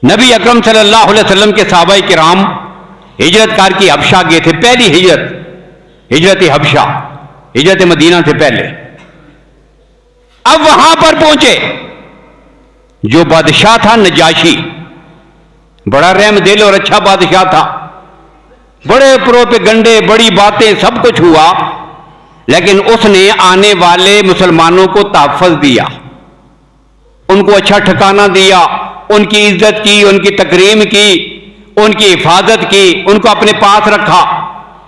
नबी अकरम सल्लल्लाहु अलैहि वसल्लम के सहाबाए किराम हिजरतकार की हबशा गए थे। पहली हिजरत हबशा, हिजरत मदीना से पहले। अब वहां पर पहुंचे, जो बादशाह था नजाशी, बड़ा रहमदिल और अच्छा बादशाह था, बड़े प्रोपेगंडे, बड़ी बातें, सब कुछ हुआ, लेकिन उसने आने वाले मुसलमानों को तहफ़्फ़ुज़ दिया, उनको अच्छा ठिकाना दिया, उनकी इज्जत की, उनकी तकरीम की, उनकी हिफाजत की, उनको अपने पास रखा,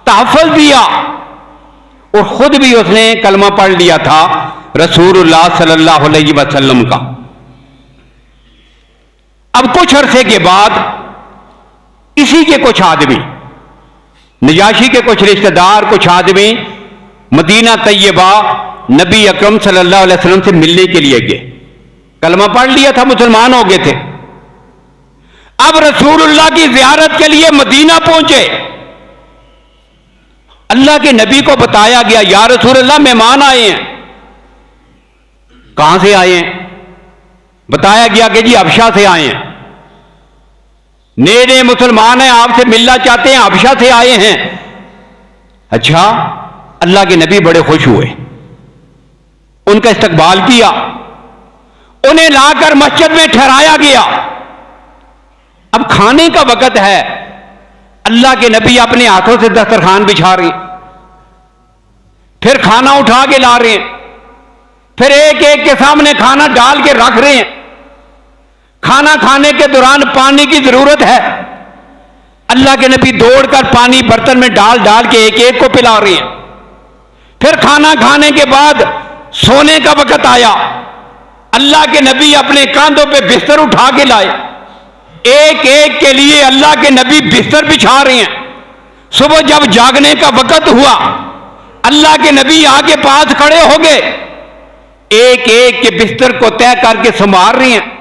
तहफ़्फ़ुज़ दिया, और खुद भी उसने कलमा पढ़ लिया था रसूलुल्लाह सल्लल्लाहु अलैहि वसल्लम का। अब कुछ अरसे के बाद इसी के कुछ आदमी, नजाशी के कुछ रिश्तेदार, कुछ आदमी मदीना तैयबा नबी अकरम सल्लल्लाहु अलैहि वसल्लम से मिलने के लिए गए। कलमा पढ़ लिया था, मुसलमान हो गए थे। अब रसूलुल्लाह की ज़ियारत के लिए मदीना पहुंचे। अल्लाह के नबी को बताया गया, या रसूलुल्लाह मेहमान आए हैं। कहां से आए हैं? बताया गया कि जी हबशा से आए हैं, नए नए मुसलमान हैं, आपसे मिलना चाहते हैं, हबशा से आए हैं। अच्छा, अल्लाह के नबी बड़े खुश हुए, उनका इस्तकबाल किया, उन्हें लाकर मस्जिद में ठहराया गया। अब खाने का वक्त है, अल्लाह के नबी अपने हाथों से दस्तरखान बिछा रहे हैं, फिर खाना उठा के ला रहे हैं, फिर एक एक के सामने खाना डाल के रख रहे हैं। खाना खाने के दौरान पानी की जरूरत है, अल्लाह के नबी दौड़कर पानी बर्तन में डाल डाल के एक एक को पिला रहे हैं। फिर खाना खाने के बाद सोने का वक्त आया, अल्लाह के नबी अपने कांधों पे बिस्तर उठा के लाए, एक एक के लिए अल्लाह के नबी बिस्तर बिछा रहे हैं। सुबह जब जागने का वक्त हुआ, अल्लाह के नबी आके पास खड़े हो गए, एक एक के बिस्तर को तय करके संभाल रहे हैं।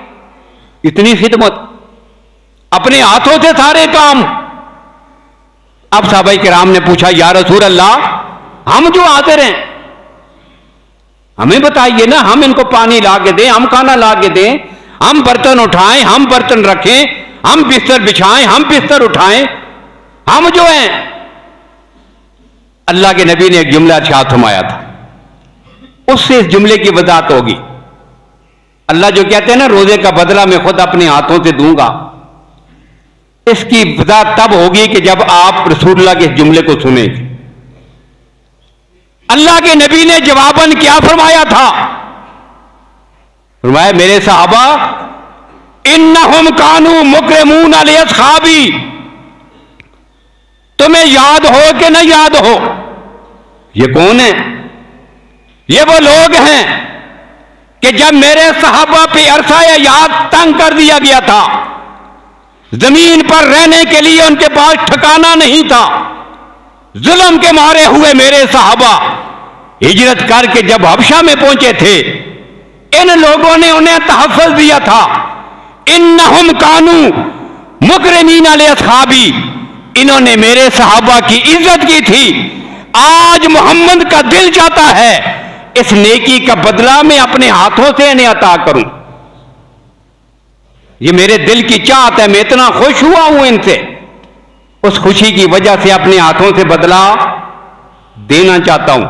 इतनी खिदमत, अपने हाथों से सारे काम। अब सहाबाए किराम ने पूछा, या रसूल अल्लाह, हम जो हाजिर हैं, हमें बताइए ना, हम इनको पानी ला के दें, हम खाना ला के दें, हम बर्तन उठाएं, हम बर्तन रखें, हम बिस्तर बिछाएं, हम बिस्तर उठाएं, हम जो हैं। अल्लाह के नबी ने एक जुमला इरशाद फरमाया था, उससे इस जुमले की वजाहत होगी। अल्लाह जो कहते हैं ना, रोजे का बदला मैं खुद अपने हाथों से दूंगा, इसकी वजाहत तब होगी कि जब आप रसूलुल्लाह के इस जुमले को सुनेंगे। अल्लाह के नबी ने जवाबन क्या फरमाया था? फरमाया, मेरे सहाबा, इन्नहुम कानू मुकरमून अली अस्हाबी, तुम्हें याद हो कि न याद हो? ये कौन है? ये वो लोग हैं कि जब मेरे सहाबा पे अरसा याद तंग कर दिया गया था, जमीन पर रहने के लिए उनके पास ठिकाना नहीं था, जुल्म के मारे हुए मेरे सहाबा हिजरत करके जब हबशा में पहुंचे थे, इन लोगों ने उन्हें तहफ़्फ़ुज़ दिया था। इन्नहुम कानू मुकरमीन अली अस्हाबी, इन्होंने मेरे सहाबा की इज्जत की थी। आज मोहम्मद का दिल चाहता है इस नेकी का बदला मैं अपने हाथों से इन्हें अता करूं। ये मेरे दिल की चाहत है, मैं इतना खुश हुआ हूं इनसे, उस खुशी की वजह से अपने हाथों से बदला देना चाहता हूं।